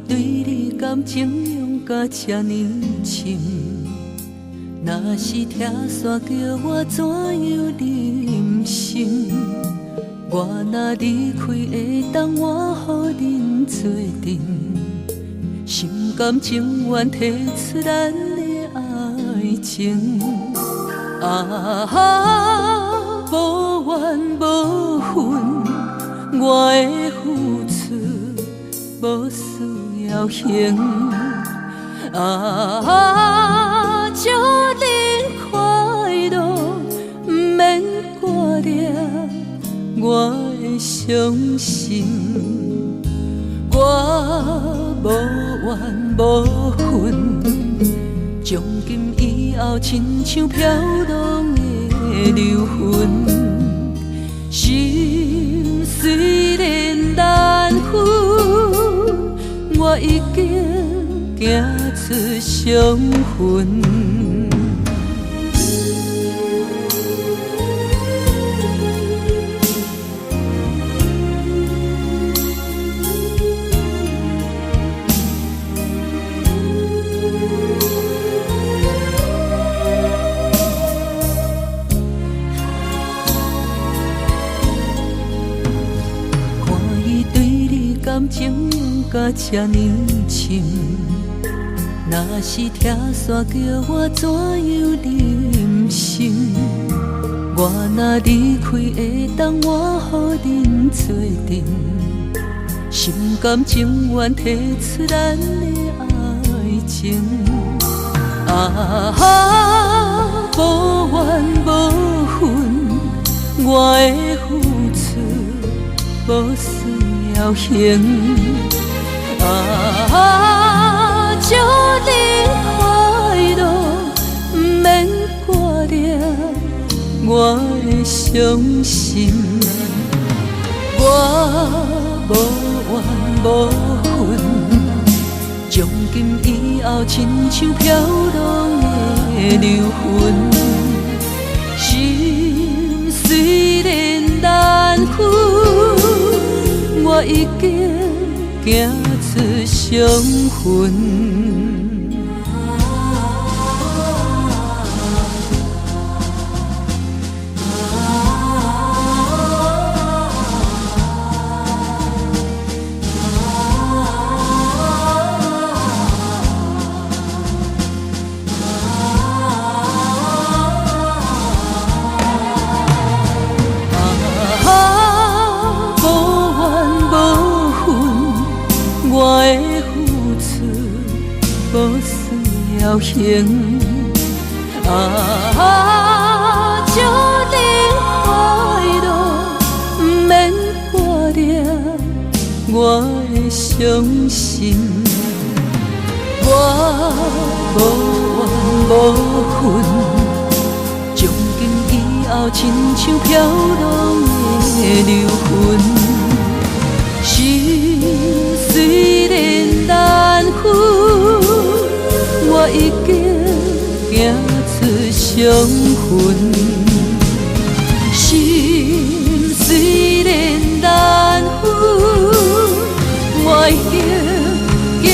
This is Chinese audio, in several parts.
对你感情用甲这呢深，若是听煞叫我怎样忍心？我若离开，会当我予恁做阵，心甘情愿提出咱的爱情。无怨无分，我的付出无需要还。祝恁快乐，不免挂念我的伤心。我无怨无分，从今以后亲像飘浪的流云。心虽然难分，我已经行出伤痕。感情用甲这呢深，若是听煞叫我怎样忍心？我若离开，会当我予恁做阵，心甘情愿提出咱的爱情。无怨无分，我的付出无需要还。祝恁快乐，不免挂念我的伤心。我无怨无分，从今以后亲像飘浪的流云。心虽然难分，我已经行出伤痕。我的付出无需要还。祝恁快乐，不免挂念我的伤心。我无怨无分，从今以后亲像飘浪的流云。心虽然难分，我已经行出伤痕。心虽然难分，我已经行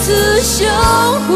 出伤痕。